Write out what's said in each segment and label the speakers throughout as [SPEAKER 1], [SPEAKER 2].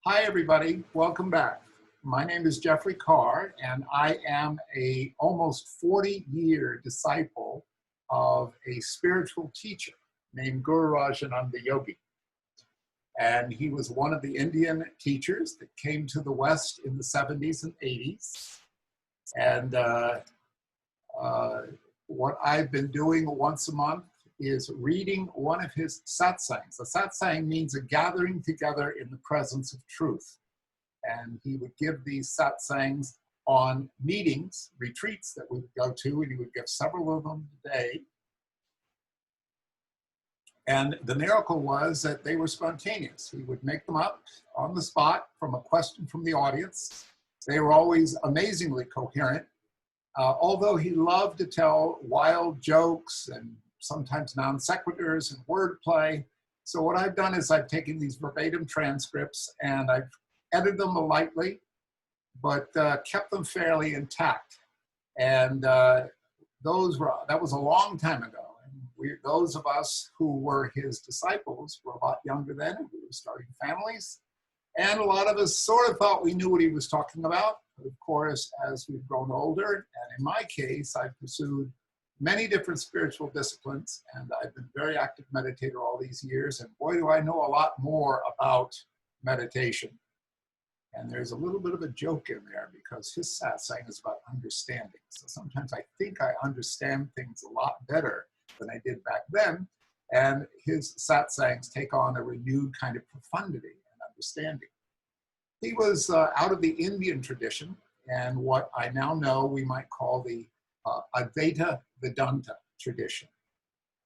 [SPEAKER 1] Hi, everybody. Welcome back. My name is Jeffrey Carr, and I am a almost 40-year disciple of a spiritual teacher named Gururaj Ananda Yogi. And he was one of the Indian teachers that came to the West in the 70s and 80s. And what I've been doing once a month is reading one of his satsangs. A satsang means a gathering together in the presence of truth. And he would give these satsangs on meetings, retreats that we would go to, and he would give several of them a day. And the miracle was that they were spontaneous. He would make them up on the spot from a question from the audience. They were always amazingly coherent, although he loved to tell wild jokes and sometimes non sequiturs and wordplay. So what I've done is I've taken these verbatim transcripts and I've edited them lightly, but kept them fairly intact. And that was a long time ago. And those of us who were his disciples were a lot younger then, and we were starting families. And a lot of us sort of thought we knew what he was talking about. But of course, as we've grown older, and in my case, I've pursued many different spiritual disciplines, and I've been a very active meditator all these years, and boy, do I know a lot more about meditation. And there's a little bit of a joke in there because his satsang is about understanding. So sometimes I think I understand things a lot better than I did back then, and his satsangs take on a renewed kind of profundity and understanding. He was out of the Indian tradition, and what I now know we might call the Advaita Vedanta tradition,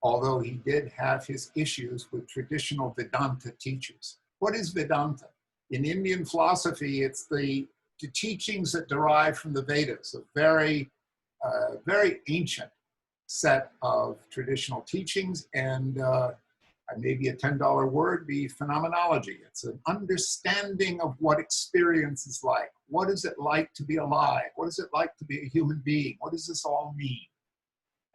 [SPEAKER 1] although he did have his issues with traditional Vedanta teachers. What is Vedanta? In Indian philosophy, it's the teachings that derive from the Vedas, a very ancient set of traditional teachings, and maybe a $10 word be phenomenology. It's an understanding of what experience is like. What is it like to be alive? What is it like to be a human being? What does this all mean?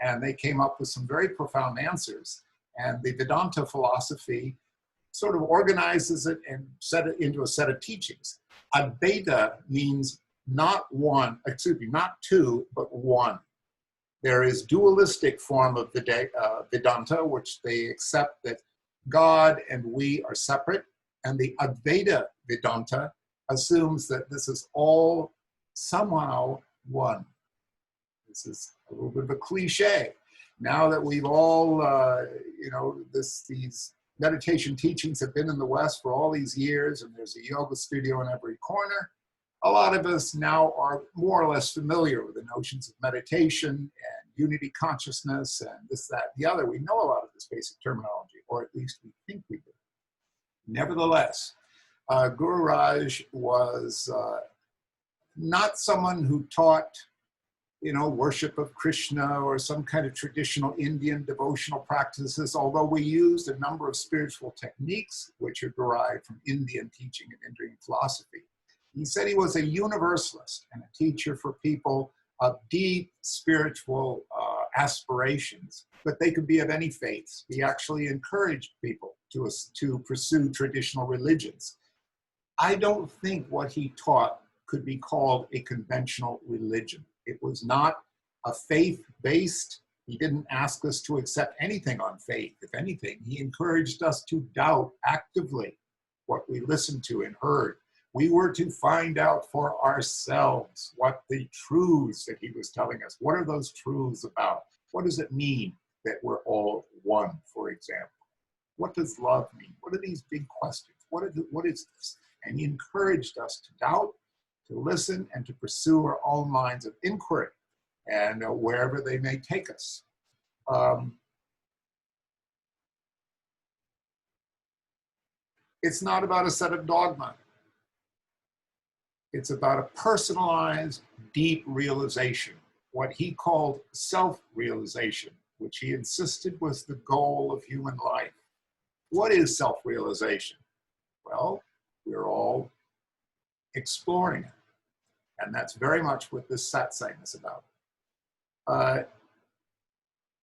[SPEAKER 1] And they came up with some very profound answers. And the Vedanta philosophy sort of organizes it and set it into a set of teachings. Advaita means not two, but one. There is dualistic form of Vedanta, which they accept that God and we are separate. And the Advaita Vedanta assumes that this is all somehow one. This is a little bit of a cliche. Now that we've all, these meditation teachings have been in the West for all these years, and there's a yoga studio in every corner, a lot of us now are more or less familiar with the notions of meditation and unity consciousness and this, that, and the other. We know a lot of this basic terminology, or at least we think we do. Nevertheless, Gururaj was not someone who taught, worship of Krishna or some kind of traditional Indian devotional practices, although we used a number of spiritual techniques which are derived from Indian teaching and Indian philosophy. He said he was a universalist and a teacher for people of deep spiritual aspirations, but they could be of any faiths. He actually encouraged people to pursue traditional religions. I don't think what he taught could be called a conventional religion. It was not a faith-based. He didn't ask us to accept anything on faith. If anything, he encouraged us to doubt actively what we listened to and heard. We were to find out for ourselves what the truths that he was telling us. What are those truths about? What does it mean that we're all one, for example? What does love mean? What are these big questions? What is this? And he encouraged us to doubt, to listen, and to pursue our own lines of inquiry, and wherever they may take us. It's not about a set of dogma. It's about a personalized, deep realization, what he called self-realization, which he insisted was the goal of human life. What is self-realization? Well, we're all exploring it. And that's very much what this satsang is about.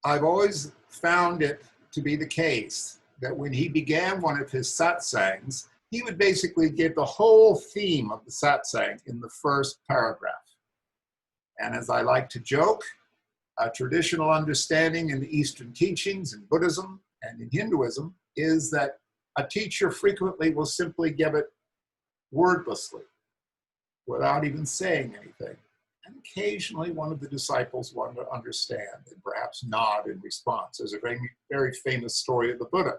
[SPEAKER 1] I've always found it to be the case that when he began one of his satsangs, he would basically give the whole theme of the satsang in the first paragraph. And as I like to joke, a traditional understanding in the Eastern teachings in Buddhism and in Hinduism is that a teacher frequently will simply give it wordlessly, without even saying anything. And occasionally one of the disciples wanted to understand and perhaps nod in response. There's a very, very famous story of the Buddha,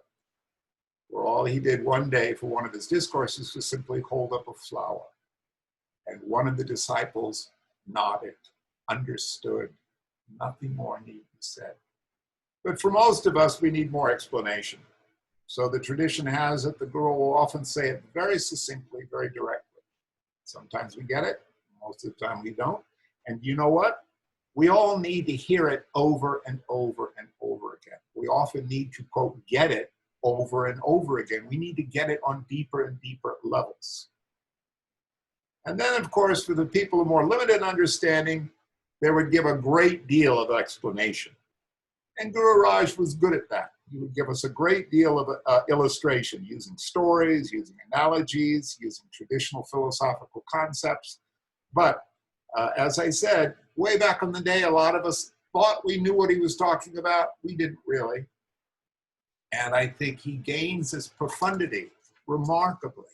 [SPEAKER 1] where all he did one day for one of his discourses was simply hold up a flower. And one of the disciples nodded, understood, nothing more need be said. But for most of us, we need more explanation. So the tradition has it, the Guru will often say it very succinctly, very directly. Sometimes we get it, most of the time we don't. And you know what? We all need to hear it over and over and over again. We often need to, quote, get it over and over again. We need to get it on deeper and deeper levels. And then, of course, for the people of more limited understanding, they would give a great deal of explanation. And Gururaj was good at that. He would give us a great deal of illustration, using stories, using analogies, using traditional philosophical concepts. But as I said, way back in the day, a lot of us thought we knew what he was talking about. We didn't really. And I think he gains his profundity remarkably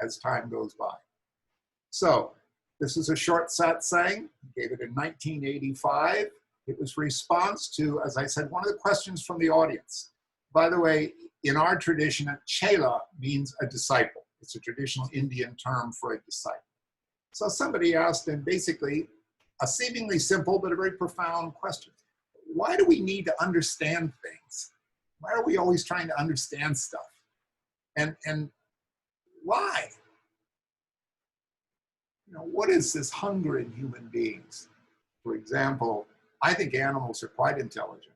[SPEAKER 1] as time goes by. So this is a short satsang. He gave it in 1985. It was response to, as I said, one of the questions from the audience. By the way, in our tradition, chela means a disciple. It's a traditional Indian term for a disciple. So somebody asked him basically a seemingly simple but a very profound question. Why do we need to understand things? Why are we always trying to understand stuff? And why? You know, what is this hunger in human beings? For example, I think animals are quite intelligent.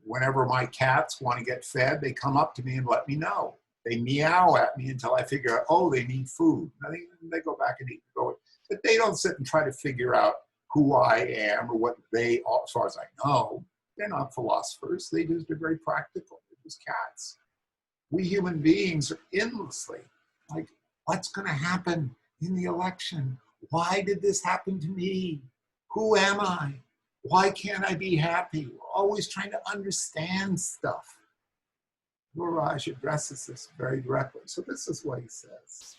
[SPEAKER 1] Whenever my cats want to get fed, they come up to me and let me know. They meow at me until I figure out, oh, they need food. And they go back and eat. But they don't sit and try to figure out who I am or what they are, as far as I know. They're not philosophers. They're very practical. They're just cats. We human beings are endlessly like, what's going to happen in the election? Why did this happen to me? Who am I? Why can't I be happy? We're always trying to understand stuff. Gururaj addresses this very directly. So this is what he says.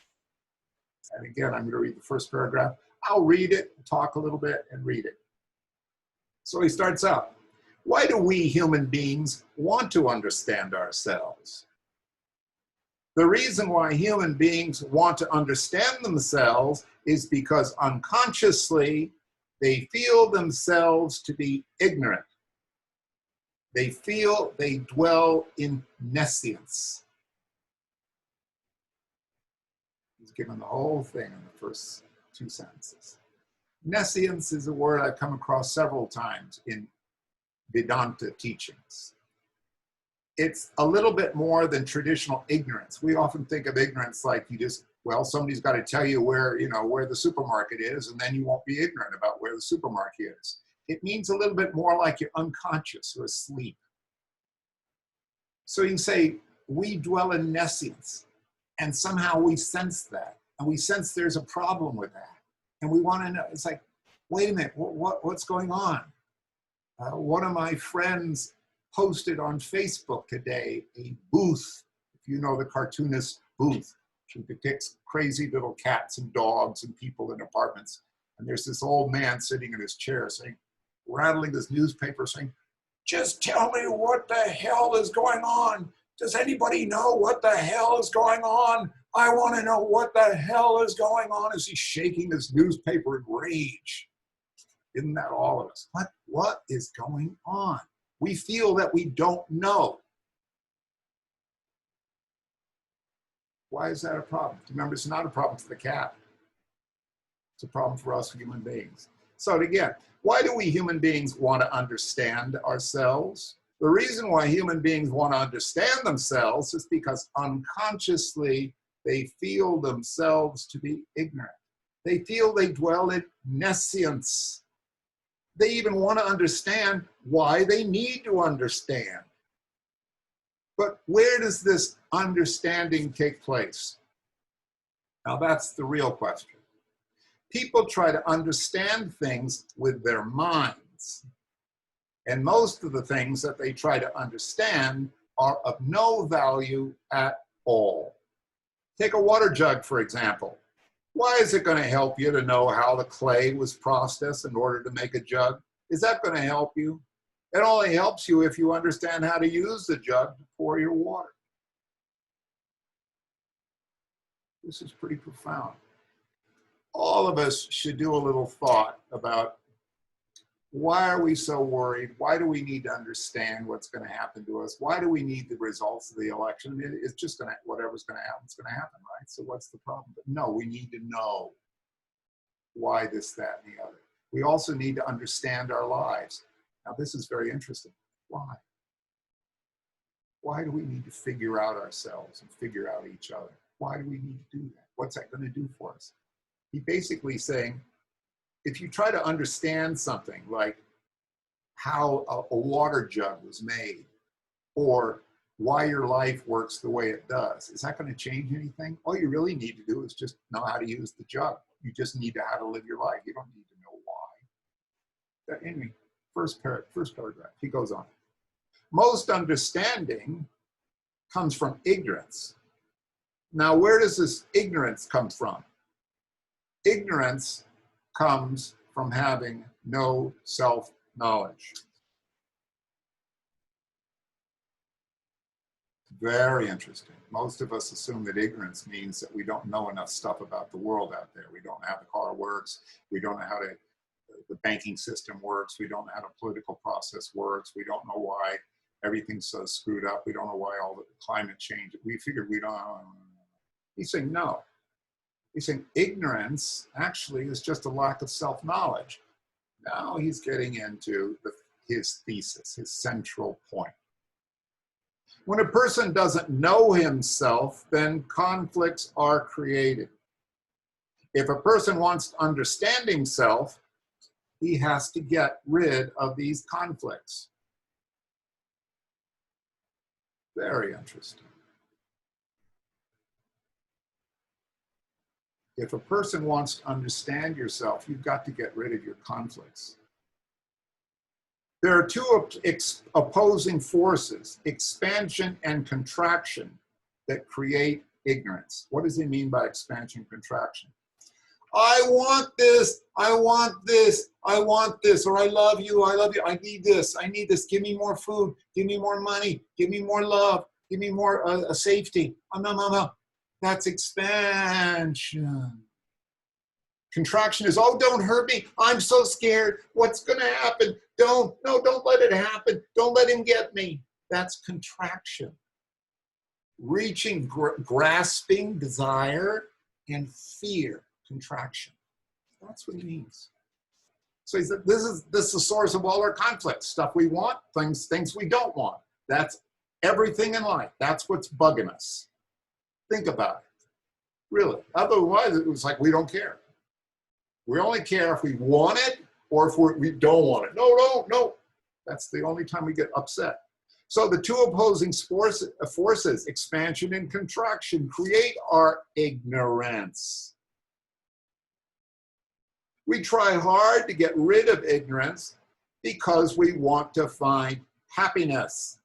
[SPEAKER 1] And again, I'm going to read the first paragraph. I'll read it, talk a little bit, and read it. So he starts out. Why do we human beings want to understand ourselves? The reason why human beings want to understand themselves is because unconsciously they feel themselves to be ignorant. They feel they dwell in nescience. He's given the whole thing in the first two sentences. Nescience is a word I've come across several times in Vedanta teachings. It's a little bit more than traditional ignorance. We often think of ignorance like you just, well, somebody's got to tell you where the supermarket is, and then you won't be ignorant about where the supermarket is. It means a little bit more like you're unconscious or asleep. So you can say, we dwell in nescience, and somehow we sense that, and we sense there's a problem with that. And we want to know, it's like, wait a minute, what's going on? One of my friends posted on Facebook today a Booth, if you know the cartoonist Booth. She depicts crazy little cats and dogs and people in apartments. And there's this old man sitting in his chair saying, rattling his newspaper saying, just tell me what the hell is going on. Does anybody know what the hell is going on? I want to know what the hell is going on, as he's shaking his newspaper in rage. Isn't that all of us? What is going on? We feel that we don't know. Why is that a problem? Remember, it's not a problem for the cat. It's a problem for us human beings. So again, why do we human beings want to understand ourselves? The reason why human beings want to understand themselves is because unconsciously they feel themselves to be ignorant. They feel they dwell in nescience. They even want to understand why they need to understand. But where does this understanding take place? Now that's the real question. People try to understand things with their minds. And most of the things that they try to understand are of no value at all. Take a water jug, for example. Why is it going to help you to know how the clay was processed in order to make a jug? Is that going to help you? It only helps you if you understand how to use the jug to pour your water. This is pretty profound. All of us should do a little thought about why are we so worried? Why do we need to understand what's going to happen to us? Why do we need the results of the election? It's just going to, whatever's going to happen, it's going to happen, right? So what's the problem? But no, we need to know why this, that, and the other. We also need to understand our lives. Now, this is very interesting. Why? Why do we need to figure out ourselves and figure out each other? Why do we need to do that? What's that going to do for us? He's basically saying, if you try to understand something like how a water jug was made or why your life works the way it does, is that going to change anything? All you really need to do is just know how to use the jug. You just need to know how to live your life. You don't need to know why. Anyway, first paragraph, he goes on. Most understanding comes from ignorance. Now, where does this ignorance come from? Ignorance comes from having no self-knowledge. Very interesting. Most of us assume that ignorance means that we don't know enough stuff about the world out there. We don't know how the car works. We don't know how the banking system works. We don't know how the political process works. We don't know why everything's so screwed up. We don't know why all the climate change. We figured we don't know. He's saying no. He's saying ignorance actually is just a lack of self-knowledge. Now he's getting into his thesis, his central point. When a person doesn't know himself, then conflicts are created. If a person wants to understand himself, he has to get rid of these conflicts. Very interesting. If a person wants to understand yourself, you've got to get rid of your conflicts. There are two opposing forces, expansion and contraction, that create ignorance. What does he mean by expansion and contraction? I want this, I want this, I want this, or I love you, I need this, give me more food, give me more money, give me more love, give me more safety. No. That's expansion. Contraction is, oh, don't hurt me. I'm so scared. What's going to happen? Don't let it happen. Don't let him get me. That's contraction. Reaching, grasping, desire, and fear, contraction. That's what he means. So he said, this is the source of all our conflicts. Stuff we want, things we don't want. That's everything in life. That's what's bugging us. Think about it. Really. Otherwise, it was like we don't care. We only care if we want it or if we don't want it. No. That's the only time we get upset. So the two opposing forces, expansion and contraction, create our ignorance. We try hard to get rid of ignorance because we want to find happiness.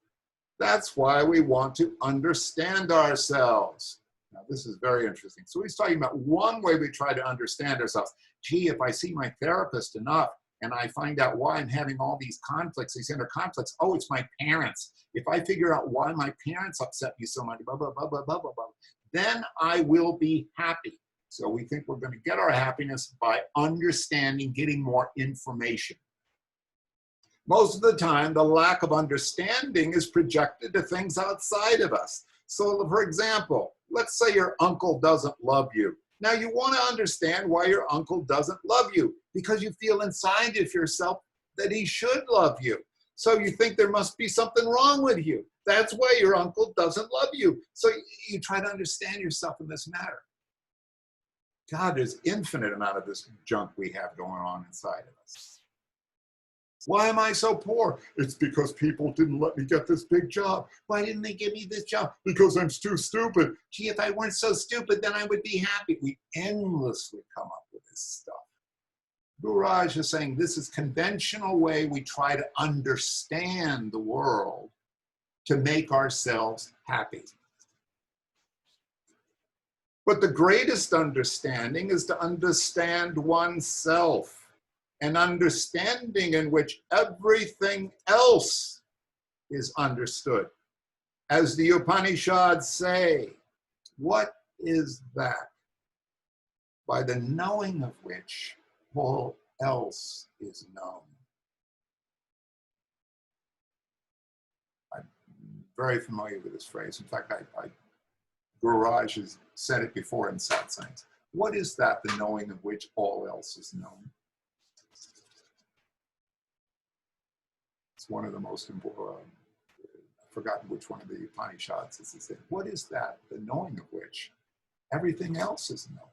[SPEAKER 1] That's why we want to understand ourselves. Now, this is very interesting. So he's talking about one way we try to understand ourselves. Gee, if I see my therapist enough and I find out why I'm having all these conflicts, these inner conflicts, oh, it's my parents. If I figure out why my parents upset me so much, blah, blah, blah, blah, blah, blah, blah, then I will be happy. So we think we're going to get our happiness by understanding, getting more information. Most of the time, the lack of understanding is projected to things outside of us. So, for example, let's say your uncle doesn't love you. Now, you want to understand why your uncle doesn't love you, because you feel inside of yourself that he should love you. So you think there must be something wrong with you. That's why your uncle doesn't love you. So you try to understand yourself in this matter. God, there's infinite amount of this junk we have going on inside of us. Why am I so poor? It's because people didn't let me get this big job. Why didn't they give me this job? Because I'm too stupid. Gee, if I weren't so stupid, then I would be happy. We endlessly come up with this stuff. Gururaj is saying this is conventional way we try to understand the world to make ourselves happy. But the greatest understanding is to understand oneself, an understanding in which everything else is understood. As the Upanishads say, what is that? By the knowing of which all else is known. I'm very familiar with this phrase. In fact, Gururaj has said it before in satsangs. What is that, the knowing of which all else is known? It's one of the most important, I've forgotten which one of the Upanishads this is. What is that, the knowing of which everything else is known?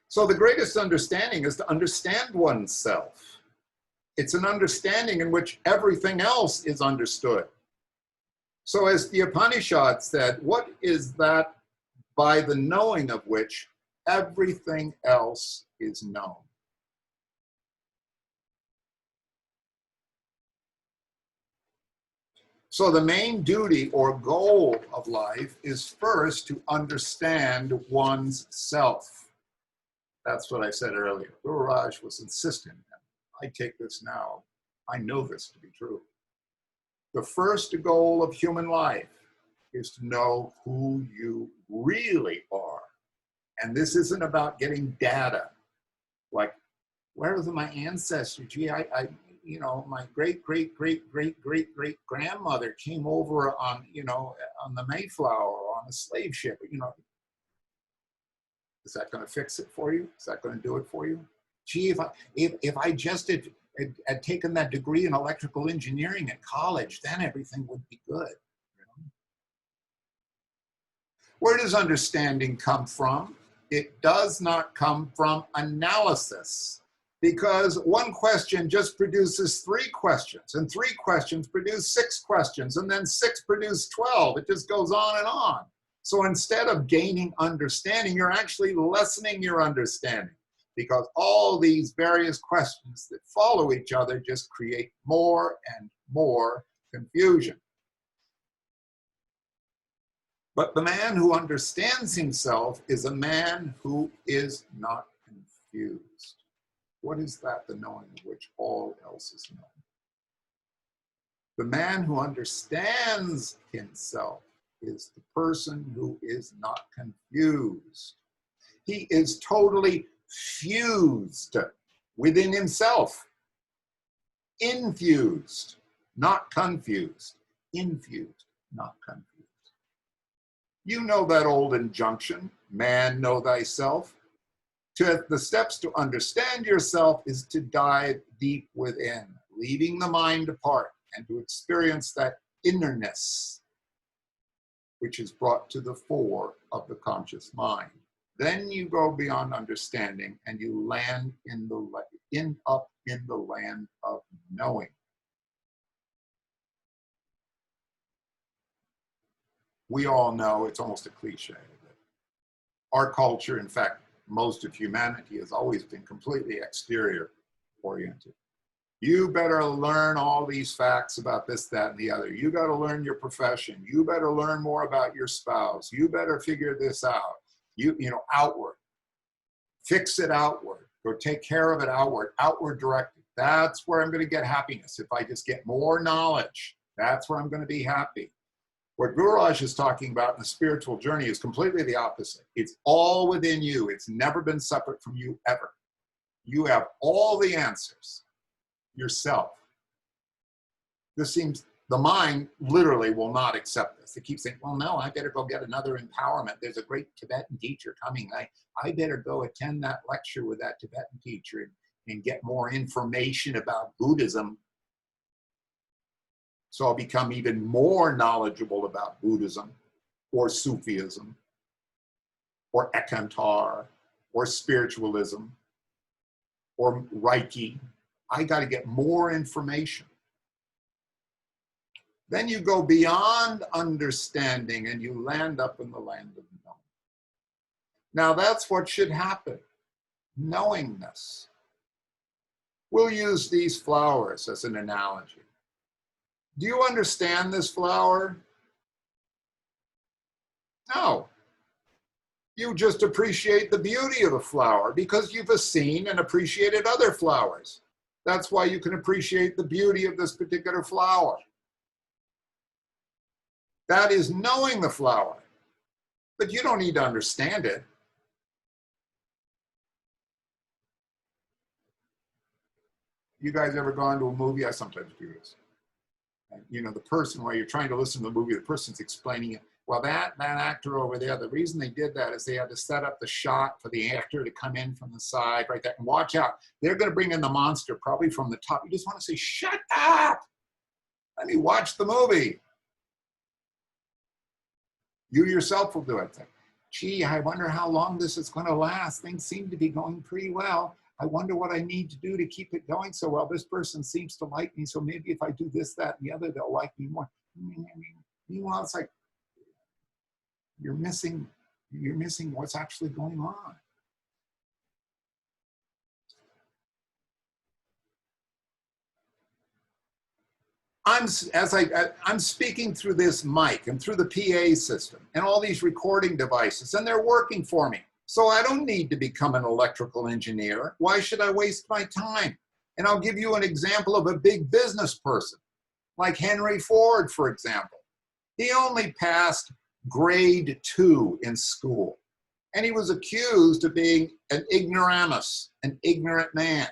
[SPEAKER 1] So the greatest understanding is to understand oneself. It's an understanding in which everything else is understood. So as the Upanishad said, what is that by the knowing of which everything else is known? So the main duty or goal of life is first to understand one's self. That's what I said earlier. Gururaj was insistent. I take this now. I know this to be true. The first goal of human life is to know who you really are. And this isn't about getting data. Like, where was my ancestry? Gee, you know, my great-great-great-great-great-great-grandmother came over on, you know, on the Mayflower or on a slave ship, you know. Is that going to fix it for you? Is that going to do it for you? Gee, if I just had taken that degree in electrical engineering at college, then everything would be good. You know? Where does understanding come from? It does not come from analysis, because one question just produces 3 questions, and 3 questions produce 6 questions, and then 6 produce 12. It just goes on and on. So instead of gaining understanding, you're actually lessening your understanding, because all these various questions that follow each other just create more and more confusion. But the man who understands himself is a man who is not confused. What is that, the knowing of which all else is known? The man who understands himself is the person who is not confused. He is totally fused within himself. Infused, not confused. Infused, not confused. You know that old injunction, man, know thyself. The steps to understand yourself is to dive deep within, leaving the mind apart, and to experience that innerness, which is brought to the fore of the conscious mind. Then you go beyond understanding and you land up in the land of knowing. We all know, it's almost a cliche, that our culture, in fact, most of humanity has always been completely exterior oriented. You better learn all these facts about this, that, and the other. You got to learn your profession. You better learn more about your spouse. You better figure this out. You know, outward. Fix it outward. Or take care of it outward. Outward directed. That's where I'm going to get happiness. If I just get more knowledge, that's where I'm going to be happy. What Gururaj is talking about in the spiritual journey is completely the opposite. It's all within you. It's never been separate from you ever. You have all the answers yourself. This seems, the mind literally will not accept this. It keeps saying, well, no, I better go get another empowerment. There's a great Tibetan teacher coming. I better go attend that lecture with that Tibetan teacher and get more information about Buddhism. So I'll become even more knowledgeable about Buddhism or Sufism or Ekantar or spiritualism. or Reiki. I got to get more information. Then you go beyond understanding and you land up in the land of knowing. Now that's what should happen, knowingness. We'll use these flowers as an analogy. Do you understand this flower? No. You just appreciate the beauty of a flower because you've seen and appreciated other flowers. That's why you can appreciate the beauty of this particular flower. That is knowing the flower, but you don't need to understand it. You guys ever gone to a movie? I sometimes do this. And, you know, the person, while you're trying to listen to the movie, the person's explaining it. Well, that actor over there, the reason they did that is they had to set up the shot for the actor to come in from the side right there. And watch out. They're going to bring in the monster probably from the top. You just want to say, shut up. Let me watch the movie. You yourself will do it. Gee, I wonder how long this is going to last. Things seem to be going pretty well. I wonder what I need to do to keep it going so well. This person seems to like me, so maybe if I do this, that, and the other, they'll like me more. Meanwhile, it's like you're missing what's actually going on. I'm speaking through this mic and through the PA system and all these recording devices, and they're working for me. So I don't need to become an electrical engineer. Why should I waste my time? And I'll give you an example of a big business person, like Henry Ford, for example. He only passed grade 2 in school, and he was accused of being an ignoramus, an ignorant man.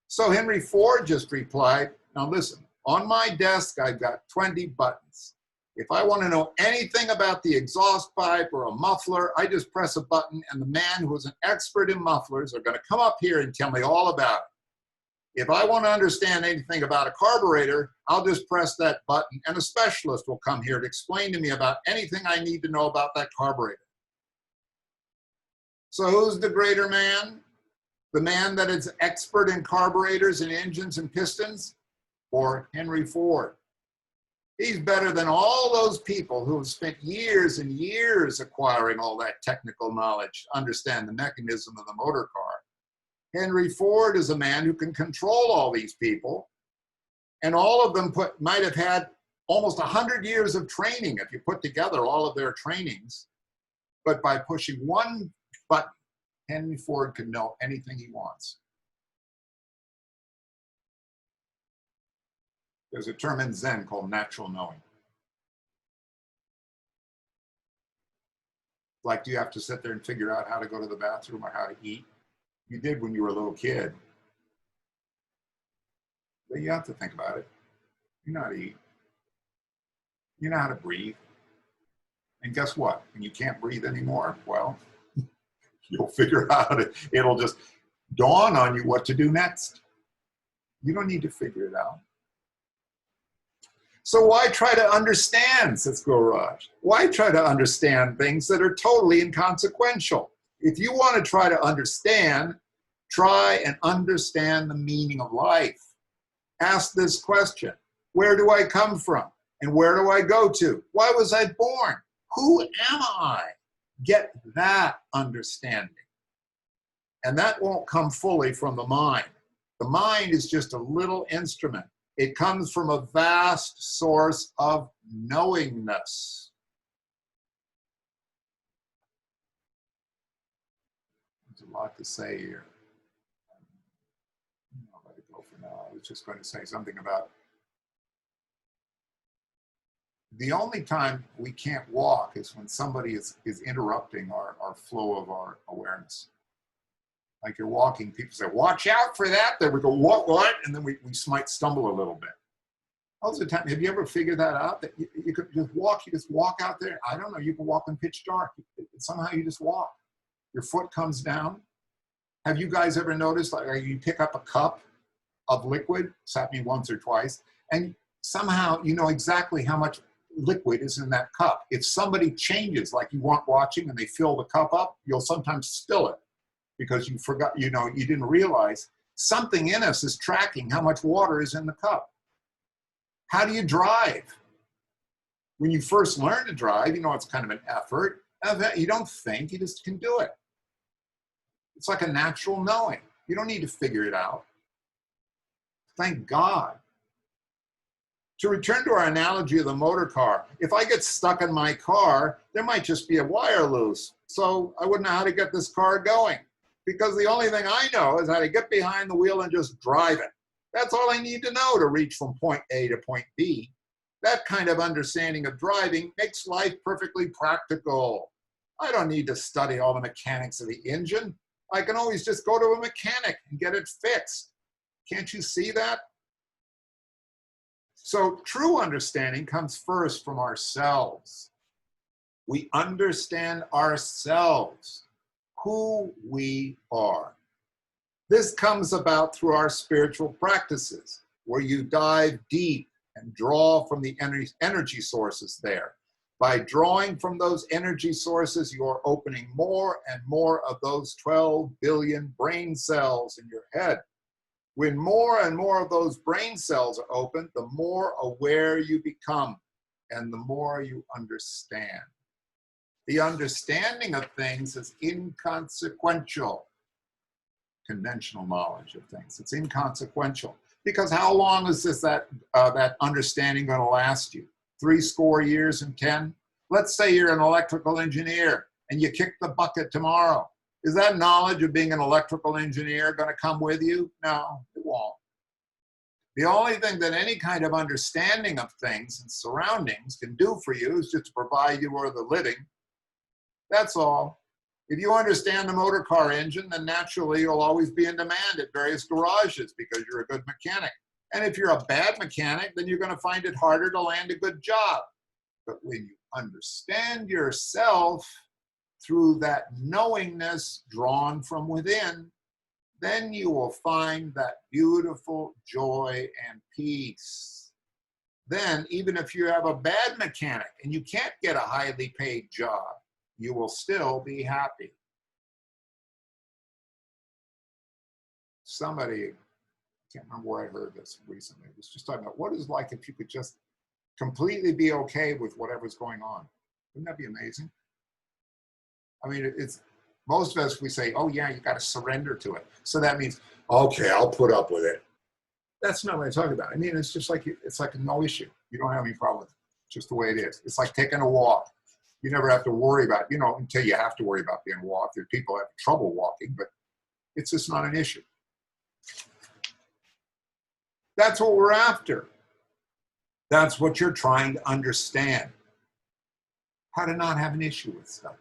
[SPEAKER 1] So Henry Ford just replied, now listen, on my desk, I've got 20 buttons. If I want to know anything about the exhaust pipe or a muffler, I just press a button and the man who is an expert in mufflers are going to come up here and tell me all about it. If I want to understand anything about a carburetor, I'll just press that button and a specialist will come here to explain to me about anything I need to know about that carburetor. So who's the greater man? The man that is expert in carburetors and engines and pistons, or Henry Ford? He's better than all those people who have spent years and years acquiring all that technical knowledge to understand the mechanism of the motor car. Henry Ford is a man who can control all these people, and all of them might have had almost 100 years of training if you put together all of their trainings. But by pushing one button, Henry Ford can know anything he wants. There's a term in Zen called natural knowing. Like, do you have to sit there and figure out how to go to the bathroom or how to eat? You did when you were a little kid. But you have to think about it. You know how to eat. You know how to breathe. And guess what? When you can't breathe anymore, well, you'll figure out it'll just dawn on you what to do next. You don't need to figure it out. So why try to understand, says Gururaj? Why try to understand things that are totally inconsequential? If you want to try to understand, try and understand the meaning of life. Ask this question: where do I come from? And where do I go to? Why was I born? Who am I? Get that understanding. And that won't come fully from the mind. The mind is just a little instrument. It comes from a vast source of knowingness. There's a lot to say here. I'll let it go for now. I was just going to say something about the only time we can't walk is when somebody is interrupting our flow of our awareness. Like you're walking, people say, watch out for that. Then we go, what? And then we might stumble a little bit. Most of the time, have you ever figured that out? That you could just walk out there. I don't know, you can walk in pitch dark. Somehow you just walk. Your foot comes down. Have you guys ever noticed, like you pick up a cup of liquid, it's happened to me once or twice, and somehow you know exactly how much liquid is in that cup. If somebody changes, like you weren't watching and they fill the cup up, you'll sometimes spill it, because you forgot, you didn't realize something in us is tracking how much water is in the cup. How do you drive? When you first learn to drive, it's kind of an effort. You don't think, you just can do it. It's like a natural knowing. You don't need to figure it out. Thank God. To return to our analogy of the motor car, if I get stuck in my car, there might just be a wire loose. So I wouldn't know how to get this car going, because the only thing I know is how to get behind the wheel and just drive it. That's all I need to know to reach from point A to point B. That kind of understanding of driving makes life perfectly practical. I don't need to study all the mechanics of the engine. I can always just go to a mechanic and get it fixed. Can't you see that? So true understanding comes first from ourselves. We understand ourselves, who we are. This comes about through our spiritual practices, where you dive deep and draw from the energy sources there. By drawing from those energy sources, you are opening more and more of those 12 billion brain cells in your head. When more and more of those brain cells are open, the more aware you become and the more you understand. The understanding of things is inconsequential. Conventional knowledge of things, it's inconsequential. Because how long is that understanding going to last you? 70 years and 10? Let's say you're an electrical engineer and you kick the bucket tomorrow. Is that knowledge of being an electrical engineer going to come with you? No, it won't. The only thing that any kind of understanding of things and surroundings can do for you is just to provide you with a living. That's all. If you understand the motor car engine, then naturally you'll always be in demand at various garages because you're a good mechanic. And if you're a bad mechanic, then you're going to find it harder to land a good job. But when you understand yourself through that knowingness drawn from within, then you will find that beautiful joy and peace. Then, even if you have a bad mechanic and you can't get a highly paid job, you will still be happy. Somebody, I can't remember where I heard this recently, was just talking about what it's like if you could just completely be okay with whatever's going on. Wouldn't that be amazing? I mean, it's most of us, we say, oh yeah, you got to surrender to it. So that means, okay, I'll put up with it. That's not what I'm talking about. I mean, it's just like, it's like no issue. You don't have any problem with it. It's just the way it is. It's like taking a walk. You never have to worry about, until you have to worry about being walked. There's people have trouble walking, but it's just not an issue. That's what we're after. That's what you're trying to understand. How to not have an issue with stuff.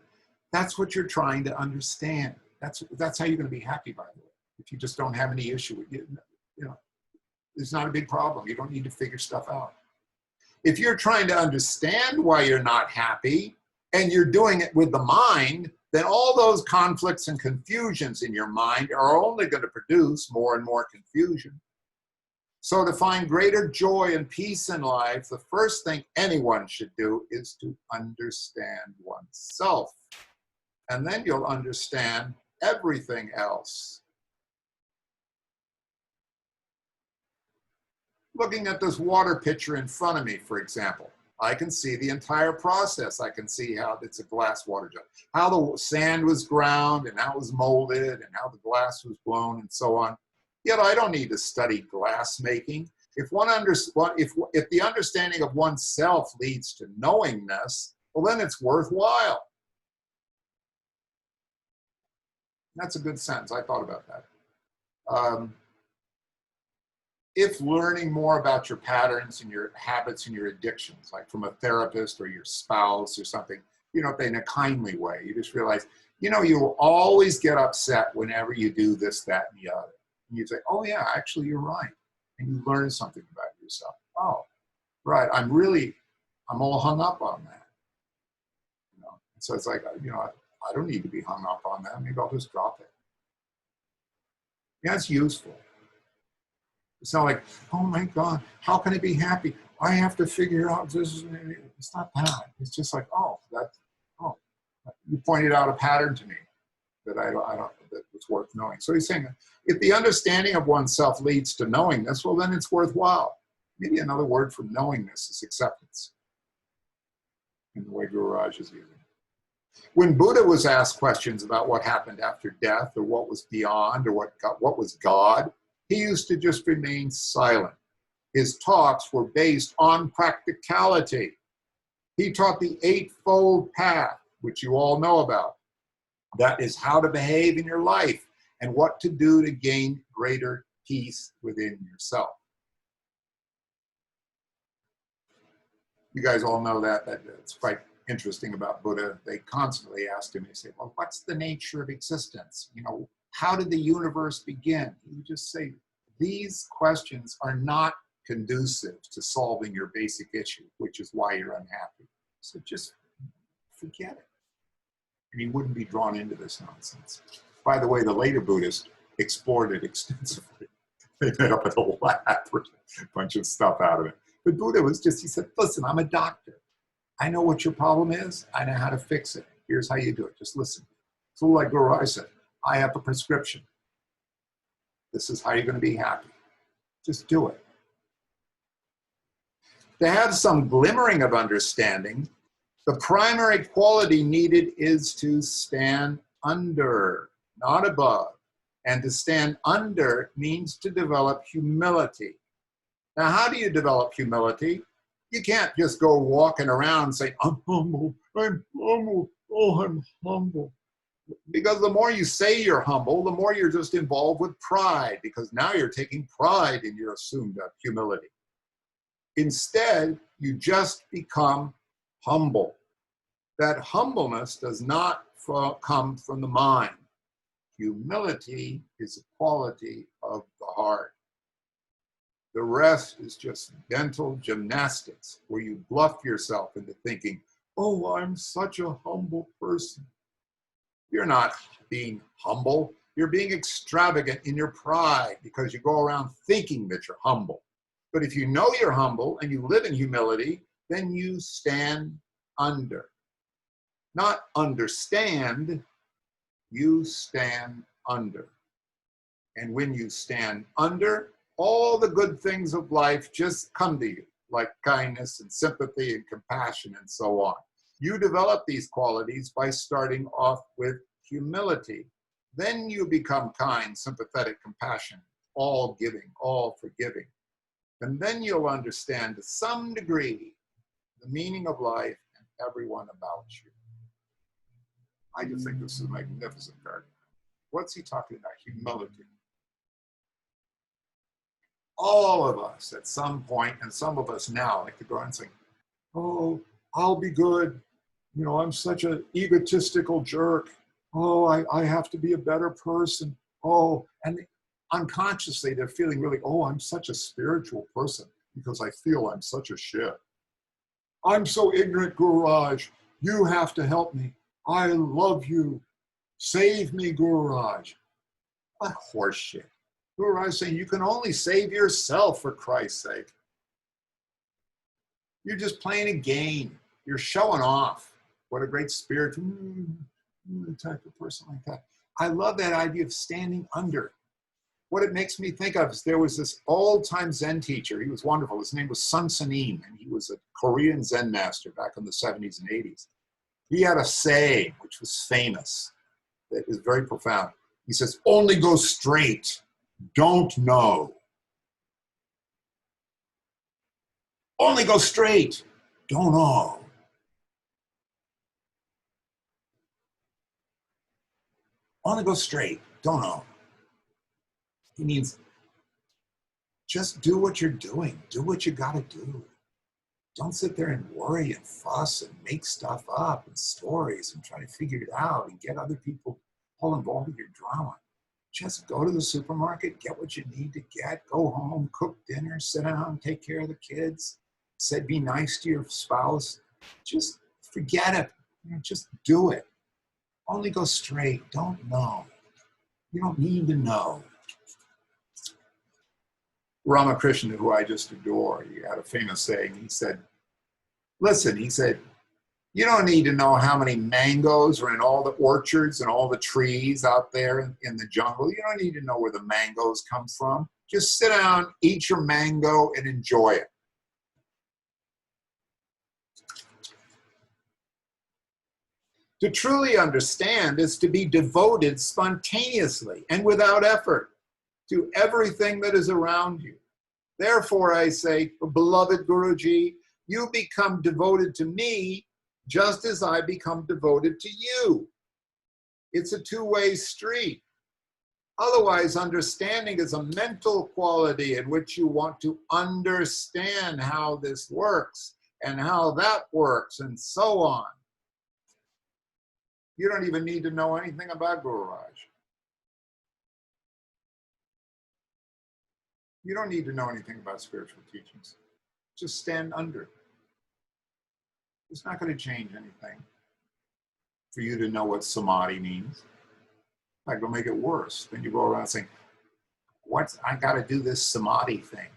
[SPEAKER 1] That's what you're trying to understand. That's how you're going to be happy, by the way. If you just don't have any issue with it, it's not a big problem. You don't need to figure stuff out. If you're trying to understand why you're not happy and you're doing it with the mind, then all those conflicts and confusions in your mind are only going to produce more and more confusion. So to find greater joy and peace in life, the first thing anyone should do is to understand oneself. And then you'll understand everything else. Looking at this water pitcher in front of me, for example, I can see the entire process. I can see how it's a glass water jug, how the sand was ground and how it was molded and how the glass was blown and so on. Yet I don't need to study glass making. If the understanding of oneself leads to knowingness, well, then it's worthwhile. That's a good sentence. I thought about that. If learning more about your patterns and your habits and your addictions, like from a therapist or your spouse or something, in a kindly way, you just realize, you will always get upset whenever you do this, that, and the other. And you say, oh yeah, actually you're right. And you learn something about yourself. Oh, right, I'm all hung up on that. So it's like, I don't need to be hung up on that. Maybe I'll just drop it. Yeah, it's useful. It's not like, oh my God, how can I be happy? I have to figure out this. It's not that. It's just like, you pointed out a pattern to me that that was worth knowing. So he's saying, if the understanding of oneself leads to knowingness, well, then it's worthwhile. Maybe another word for knowingness is acceptance, in the way Gururaj is using it. When Buddha was asked questions about what happened after death, or what was beyond, or what was God, he used to just remain silent. His talks were based on practicality. He taught the Eightfold Path, which you all know about. That is how to behave in your life and what to do to gain greater peace within yourself. You guys all know that. That's quite interesting about Buddha. They constantly asked him, they say, well, what's the nature of existence? You know, how did the universe begin? You just say, these questions are not conducive to solving your basic issue, which is why you're unhappy. So just forget it. And you wouldn't be drawn into this nonsense. By the way, the later Buddhists explored it extensively. They made up a whole bunch of stuff out of it. But Buddha was just, he said, listen, I'm a doctor. I know what your problem is. I know how to fix it. Here's how you do it. Just listen. So like Gururaj said, I have a prescription. This is how you're going to be happy. Just do it. To have some glimmering of understanding, the primary quality needed is to stand under, not above. And to stand under means to develop humility. Now, how do you develop humility? You can't just go walking around saying, I'm humble, oh, I'm humble. Because the more you say you're humble, the more you're just involved with pride, because now you're taking pride in your assumed humility. Instead, you just become humble. That humbleness does not come from the mind. Humility is a quality of the heart. The rest is just mental gymnastics, where you bluff yourself into thinking, oh, I'm such a humble person. You're not being humble. You're being extravagant in your pride because you go around thinking that you're humble. But if you know you're humble and you live in humility, then you stand under. Not understand, you stand under. And when you stand under, all the good things of life just come to you, like kindness and sympathy and compassion and so on. You develop these qualities by starting off with humility. Then you become kind, sympathetic, compassionate, all giving, all forgiving. And then you'll understand to some degree the meaning of life and everyone about you. I just think this is a magnificent card. What's he talking about? Humility. All of us at some point, and some of us now, like to go and say, oh, I'll be good. You know, I'm such an egotistical jerk. Oh, I have to be a better person. Oh, and unconsciously they're feeling really, oh, I'm such a spiritual person because I feel I'm such a shit. I'm so ignorant, Gururaj. You have to help me. I love you. Save me, Gururaj. What horse shit. Gururaj is saying you can only save yourself, for Christ's sake. You're just playing a game. You're showing off. What a great spiritual type of person like that. I love that idea of standing under. What it makes me think of is there was this old-time Zen teacher. He was wonderful. His name was Sun Sanin, and he was a Korean Zen master back in the 70s and 80s. He had a saying, which was famous, that is very profound. He says, only go straight, don't know. Only go straight, don't know. Only go straight, don't know. He means just do what you're doing. Do what you got to do. Don't sit there and worry and fuss and make stuff up and stories and try to figure it out and get other people all involved in your drama. Just go to the supermarket, get what you need to get, go home, cook dinner, sit down, take care of the kids, be nice to your spouse. Just forget it. You know, just do it. Only go straight. Don't know. You don't need to know. Ramakrishna, who I just adore, he had a famous saying. He said, listen, he said, You don't need to know how many mangoes are in all the orchards and all the trees out there in the jungle. You don't need to know where the mangoes come from. Just sit down, eat your mango, and enjoy it. To truly understand is to be devoted spontaneously and without effort to everything that is around you. Therefore, I say, beloved Guruji, you become devoted to me just as I become devoted to you. It's a two-way street. Otherwise, understanding is a mental quality in which you want to understand how this works and how that works and so on. You don't even need to know anything about Gururaj. You don't need to know anything about spiritual teachings. Just stand under. It's not going to change anything for you to know what samadhi means. In fact, it'll make it worse. Then you go around saying, I got to do this samadhi thing.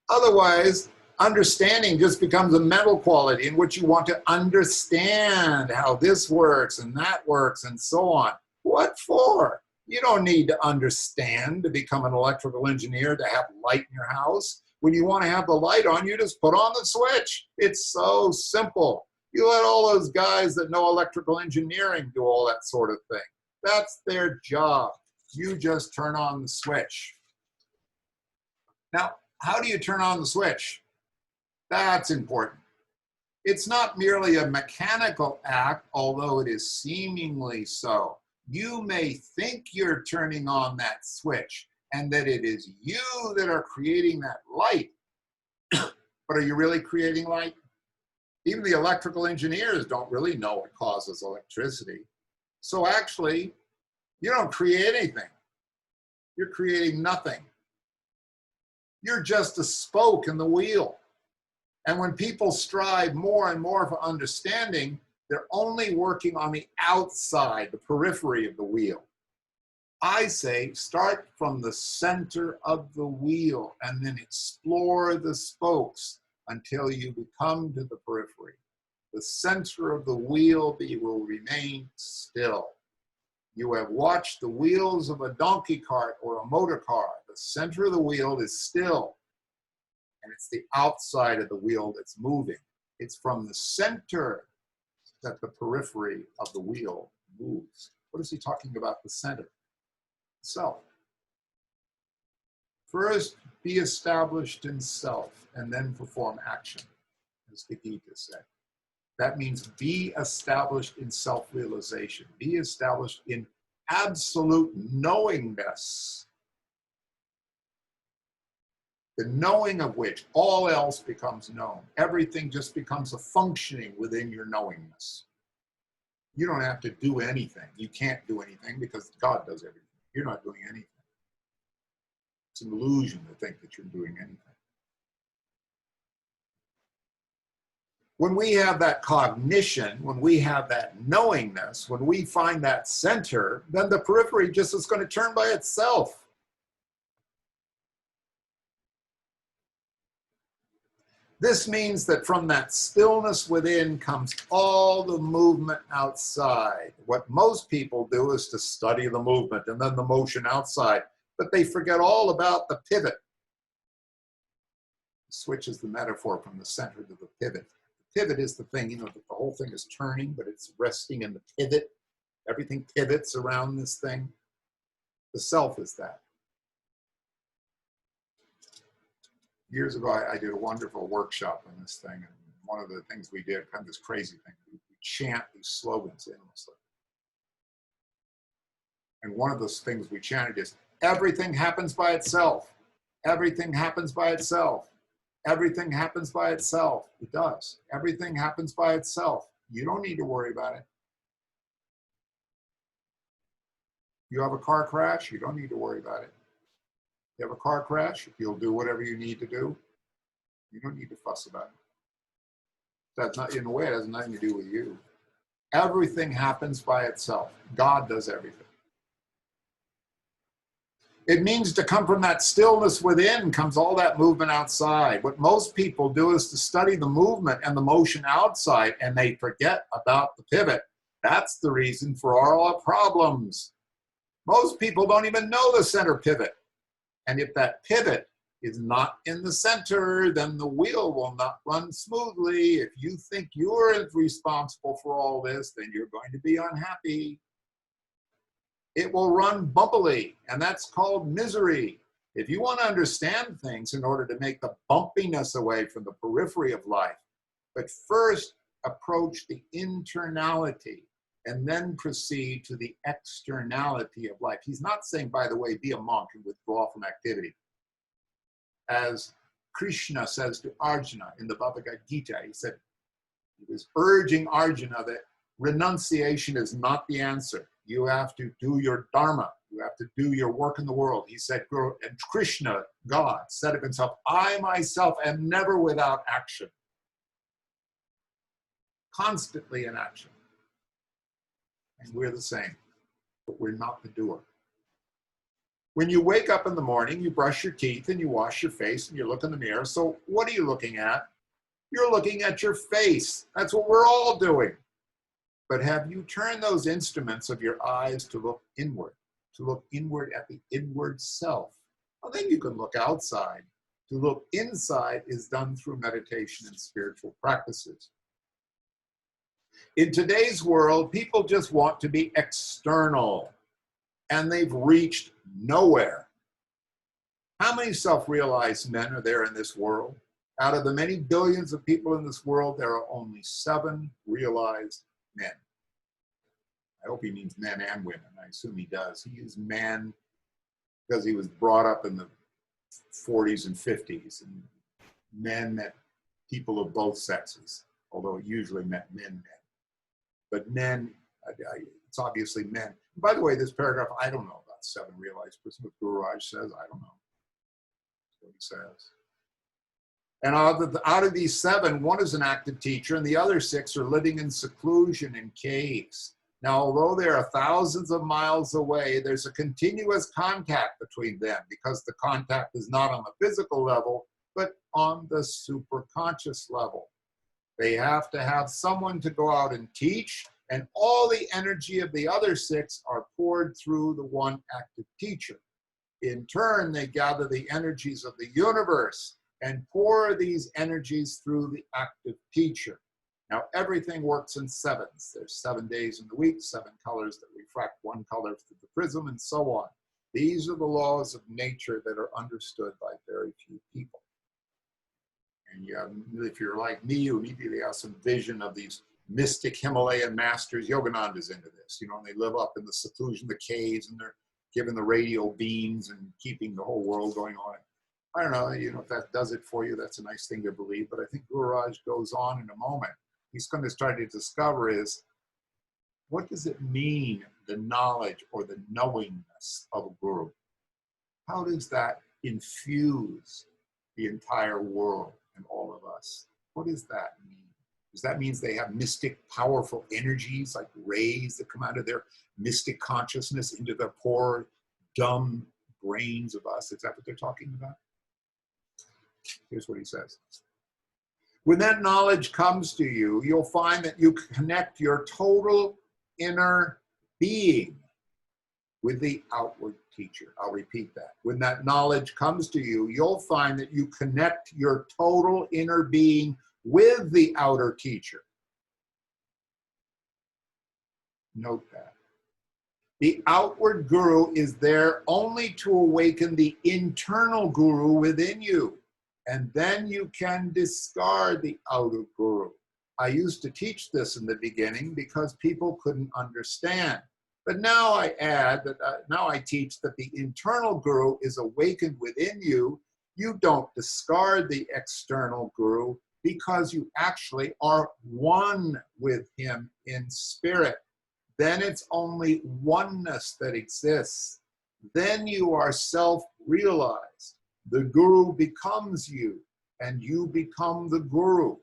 [SPEAKER 1] Otherwise, understanding just becomes a mental quality in which you want to understand how this works and that works and so on. What for? You don't need to understand to become an electrical engineer to have light in your house. When you want to have the light on, you just put on the switch. It's so simple. You let all those guys that know electrical engineering do all that sort of thing. That's their job. You just turn on the switch. Now, how do you turn on the switch? That's important. It's not merely a mechanical act, although it is seemingly so. You may think you're turning on that switch and that it is you that are creating that light. But are you really creating light? Even the electrical engineers don't really know what causes electricity. So actually, you don't create anything. You're creating nothing. You're just a spoke in the wheel. And when people strive more and more for understanding, they're only working on the outside, the periphery of the wheel. I say, start from the center of the wheel and then explore the spokes until you come to the periphery. The center of the wheel will remain still. You have watched the wheels of a donkey cart or a motor car. The center of the wheel is still, and it's the outside of the wheel that's moving. It's from the center that the periphery of the wheel moves. What is he talking about? The center. Self. First, be established in self, and then perform action, as the Gita said. That means be established in self-realization. Be established in absolute knowingness, the knowing of which all else becomes known. Everything just becomes a functioning within your knowingness. You don't have to do anything. You can't do anything because God does everything. You're not doing anything. It's an illusion to think that you're doing anything. When we have that cognition, when we have that knowingness, when we find that center, then the periphery just is going to turn by itself. This means that from that stillness within comes all the movement outside. What most people do is to study the movement and then the motion outside, but they forget all about the pivot. The switch is the metaphor from the center to the pivot. The pivot is the thing, that the whole thing is turning, but it's resting in the pivot. Everything pivots around this thing. The self is that. Years ago, I did a wonderful workshop on this thing, and one of the things we did, kind of this crazy thing, we chant these slogans endlessly. And one of those things we chanted is, everything happens by itself. Everything happens by itself. Everything happens by itself. It does. Everything happens by itself. You don't need to worry about it. You have a car crash, you don't need to worry about it. You have a car crash, you'll do whatever you need to do. You don't need to fuss about it. That's not, in a way, it has nothing to do with you. Everything happens by itself. God does everything. It means to come from that stillness within comes all that movement outside. What most people do is to study the movement and the motion outside, and they forget about the pivot. That's the reason for all our problems. Most people don't even know the center pivot. And if that pivot is not in the center, then the wheel will not run smoothly. If you think you're responsible for all this, then you're going to be unhappy. It will run bumpily, and that's called misery. If you want to understand things in order to make the bumpiness away from the periphery of life, but first approach the internality and then proceed to the externality of life. He's not saying, by the way, be a monk and withdraw from activity. As Krishna says to Arjuna in the Bhagavad Gita, he was urging Arjuna that renunciation is not the answer. You have to do your dharma. You have to do your work in the world. He said, and Krishna, God, said of himself, I myself am never without action. Constantly in action. And we're the same, but we're not the doer. When you wake up in the morning, you brush your teeth and you wash your face and you look in the mirror. So what are you looking at? You're looking at your face. That's what we're all doing. But have you turned those instruments of your eyes to look inward at the inward self? Well, then you can look outside. To look inside is done through meditation and spiritual practices. In today's world, people just want to be external, and they've reached nowhere. How many self-realized men are there in this world? Out of the many billions of people in this world, there are only 7 realized men. I hope he means men and women. I assume he does. He is man because he was brought up in the 40s and 50s, and men meant people of both sexes, although it usually meant men. But men, it's obviously men. By the way, this paragraph, I don't know about 7 realized persons. What Gururaj says, I don't know. That's what he says. And out of these 7, 1 is an active teacher, and the other 6 are living in seclusion in caves. Now, although they are thousands of miles away, there's a continuous contact between them because the contact is not on the physical level, but on the superconscious level. They have to have someone to go out and teach, and all the energy of the other 6 are poured through the one active teacher. In turn, they gather the energies of the universe and pour these energies through the active teacher. Now, everything works in 7s. There's 7 days in the week, 7 colors that refract 1 color through the prism, and so on. These are the laws of nature that are understood by very few people. And if you're like me, you immediately have some vision of these mystic Himalayan masters. Yogananda's into this, and they live up in the seclusion, the caves, and they're given the radio beams and keeping the whole world going on. I don't know, if that does it for you, that's a nice thing to believe, but I think Gururaj goes on in a moment. He's going to try to discover is, what does it mean, the knowledge or the knowingness of a guru? How does that infuse the entire world and all of us? What does that mean? Does that mean they have mystic, powerful energies like rays that come out of their mystic consciousness into the poor, dumb brains of us? Is that what they're talking about? Here's what he says. When that knowledge comes to you, you'll find that you connect your total inner being with the outward teacher. I'll repeat that. When that knowledge comes to you, you'll find that you connect your total inner being with the outer teacher. Note that. The outward guru is there only to awaken the internal guru within you. And then you can discard the outer guru. I used to teach this in the beginning because people couldn't understand. But now I add that now I teach that the internal guru is awakened within you. You don't discard the external guru because you actually are one with him in spirit. Then it's only oneness that exists. Then you are self-realized. The guru becomes you, and you become the guru.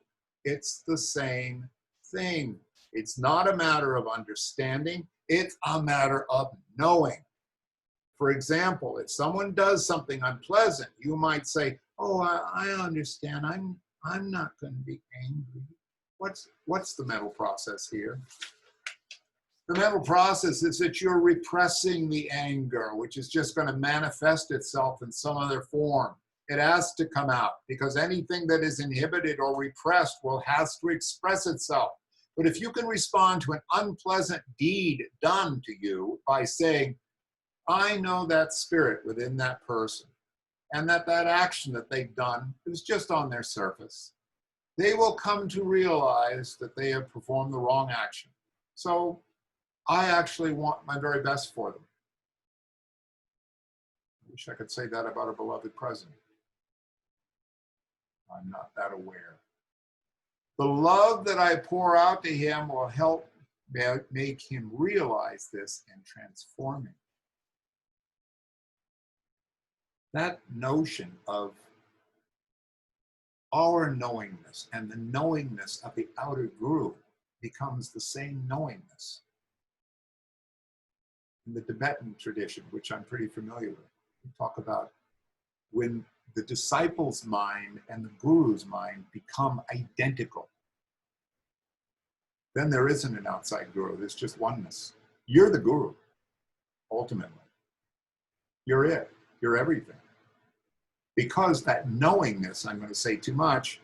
[SPEAKER 1] It's the same thing. It's not a matter of understanding. It's a matter of knowing. For example, if someone does something unpleasant, you might say, oh, I understand. I'm not going to be angry. What's the mental process here? The mental process is that you're repressing the anger, which is just going to manifest itself in some other form. It has to come out because anything that is inhibited or repressed has to express itself. But if you can respond to an unpleasant deed done to you by saying, I know that spirit within that person, and that action that they've done is just on their surface, they will come to realize that they have performed the wrong action. So I actually want my very best for them. I wish I could say that about a beloved president. I'm not that aware. The love that I pour out to him will help make him realize this and transform him. That notion of our knowingness and the knowingness of the outer guru becomes the same knowingness. In the Tibetan tradition, which I'm pretty familiar with, we talk about when the disciple's mind and the guru's mind become identical. Then there isn't an outside guru, there's just oneness. You're the guru, ultimately. You're it, you're everything. Because that knowingness, I'm going to say too much,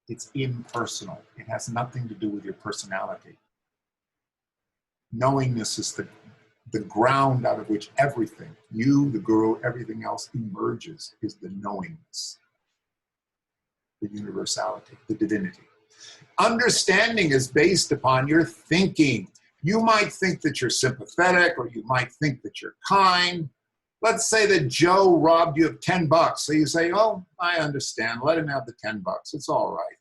[SPEAKER 1] it's impersonal. It has nothing to do with your personality. Knowingness is the ground out of which everything, you, the guru, everything else emerges, is the knowingness, the universality, the divinity. Understanding is based upon your thinking. You might think that you're sympathetic, or you might think that you're kind. Let's say that Joe robbed you of $10. So you say, oh, I understand. Let him have the $10. It's all right.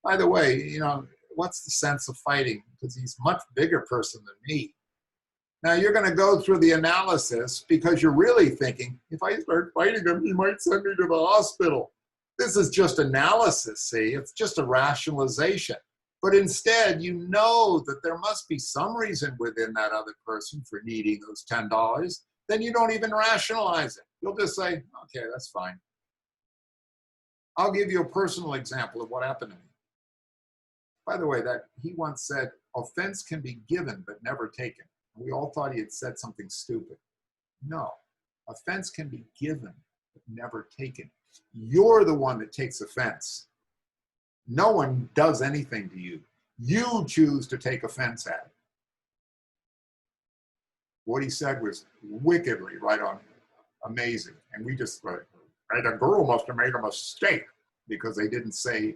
[SPEAKER 1] By the way, you know, what's the sense of fighting? Because he's a much bigger person than me. Now you're going to go through the analysis because you're really thinking, if I start fighting him, he might send me to the hospital. This is just analysis, see? It's just a rationalization. But instead, you know that there must be some reason within that other person for needing those $10. Then you don't even rationalize it. You'll just say, okay, that's fine. I'll give you a personal example of what happened to me. By the way, that he once said, offense can be given but never taken. We all thought he had said something stupid. No, offense can be given but never taken. You're the one that takes offense. No one does anything to you. You choose to take offense at it. What he said was wickedly right on, amazing. And we just like, right, the guru must have made a mistake because they didn't say,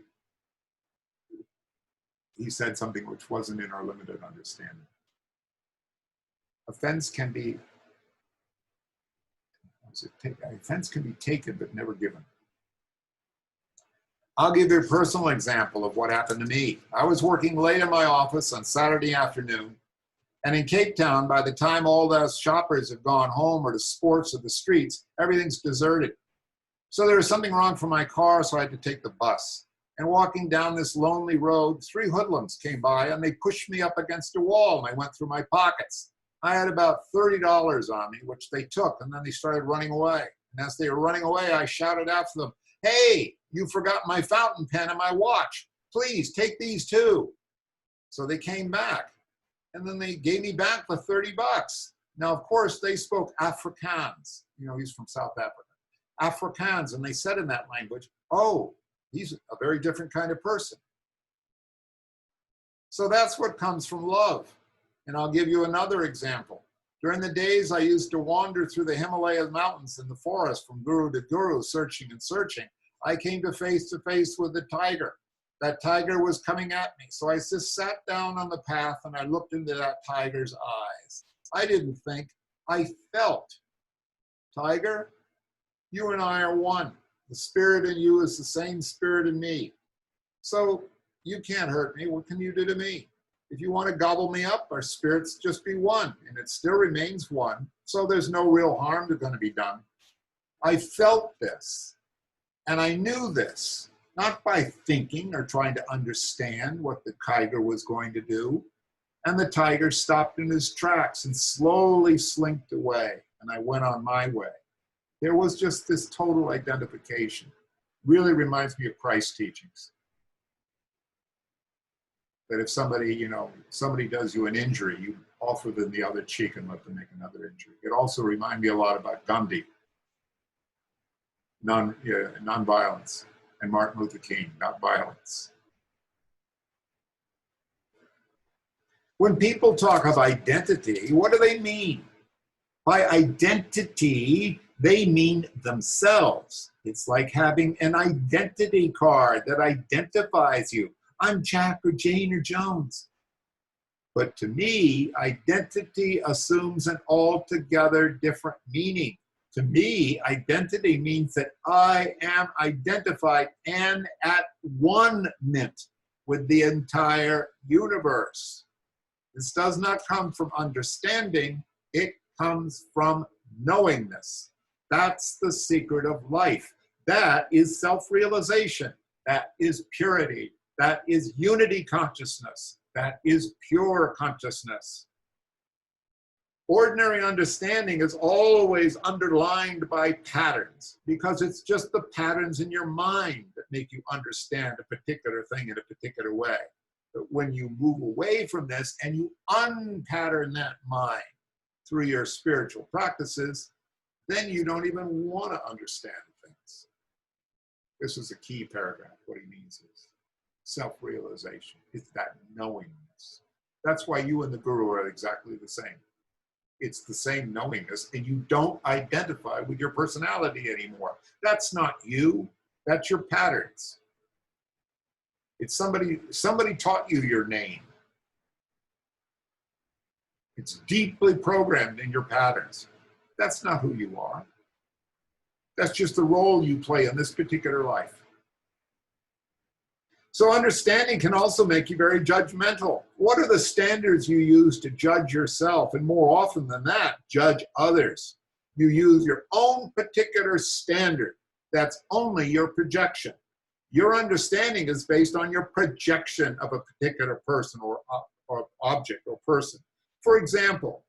[SPEAKER 1] he said something which wasn't in our limited understanding. Offense can be taken but never given. I'll give you a personal example of what happened to me. I was working late in my office on Saturday afternoon, and in Cape Town, by the time all those shoppers have gone home or to sports or the streets, everything's deserted. So there was something wrong for my car, so I had to take the bus. And walking down this lonely road, 3 hoodlums came by and they pushed me up against a wall and I went through my pockets. I had about $30 on me, which they took, and then they started running away. And as they were running away, I shouted after them, hey, you forgot my fountain pen and my watch. Please take these too. So they came back and then they gave me back the $30. Now, of course, they spoke Afrikaans. You know, he's from South Africa. Afrikaans, and they said in that language, oh, he's a very different kind of person. So that's what comes from love. And I'll give you another example. During the days I used to wander through the Himalaya mountains in the forest from guru to guru, searching and searching, I came to face with a tiger. That tiger was coming at me. So I just sat down on the path and I looked into that tiger's eyes. I didn't think, I felt. Tiger, you and I are one. The spirit in you is the same spirit in me. So you can't hurt me. What can you do to me? If you want to gobble me up, our spirits just be one, and it still remains one. So there's no real harm that's going to be done. I felt this, and I knew this, not by thinking or trying to understand what the tiger was going to do. And the tiger stopped in his tracks and slowly slinked away. and I went on my way. There was just this total identification. Really reminds me of Christ's teachings. That if somebody, somebody does you an injury, you offer them the other cheek and let them make another injury. It also reminded me a lot about Gandhi, non-violence, and Martin Luther King, not violence. When people talk of identity, what do they mean? By identity, they mean themselves. It's like having an identity card that identifies you. I'm Jack or Jane or Jones. But to me, identity assumes an altogether different meaning. To me, identity means that I am identified and at one-ment with the entire universe. This does not come from understanding, it comes from knowingness. That's the secret of life. That is self-realization. That is purity. That is unity consciousness. That is pure consciousness. Ordinary understanding is always underlined by patterns because it's just the patterns in your mind that make you understand a particular thing in a particular way. But when you move away from this and you unpattern that mind through your spiritual practices, then you don't even want to understand things. This is a key paragraph. What he means is self-realization. It's that knowingness. That's why you and the Guru are exactly the same. It's the same knowingness, and you don't identify with your personality anymore. That's not you. That's your patterns. It's somebody taught you your name. It's deeply programmed in your patterns. That's not who you are. That's just the role you play in this particular life. So understanding can also make you very judgmental. What are the standards you use to judge yourself? And more often than that, judge others. You use your own particular standard. That's only your projection. Your understanding is based on your projection of a particular person or object or person. For example,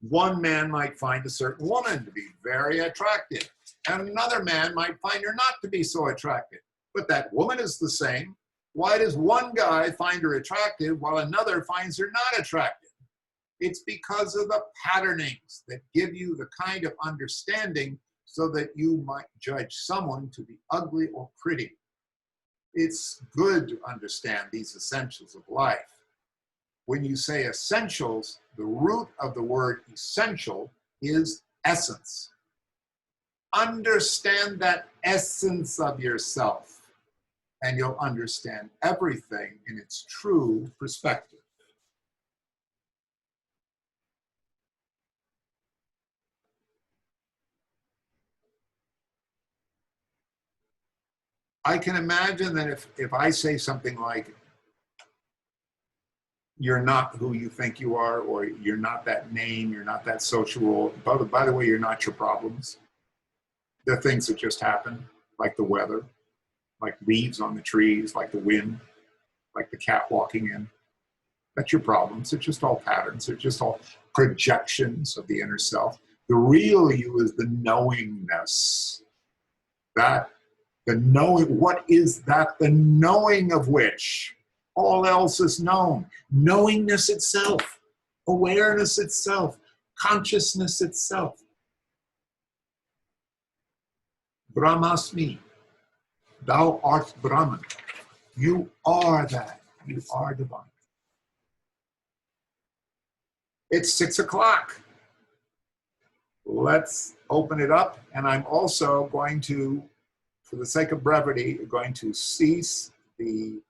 [SPEAKER 1] one man might find a certain woman to be very attractive, and another man might find her not to be so attractive. But that woman is the same. Why does one guy find her attractive while another finds her not attractive? It's because of the patternings that give you the kind of understanding so that you might judge someone to be ugly or pretty. It's good to understand these essentials of life. When you say essentials, the root of the word essential is essence. Understand that essence of yourself, and you'll understand everything in its true perspective. I can imagine that if I say something like, you're not who you think you are, or you're not that name, you're not that social role. By the way, you're not your problems. They're things that just happen, like the weather, like leaves on the trees, like the wind, like the cat walking in. That's your problems. It's just all patterns. They're just all projections of the inner self. The real you is the knowingness. That, the knowing, what is that? The knowing of which all else is known. Knowingness itself, awareness itself, consciousness itself. Brahmasmi. Thou art Brahman. You are that. You are divine. It's 6 o'clock. Let's open it up. And I'm also going to, for the sake of brevity, going to cease the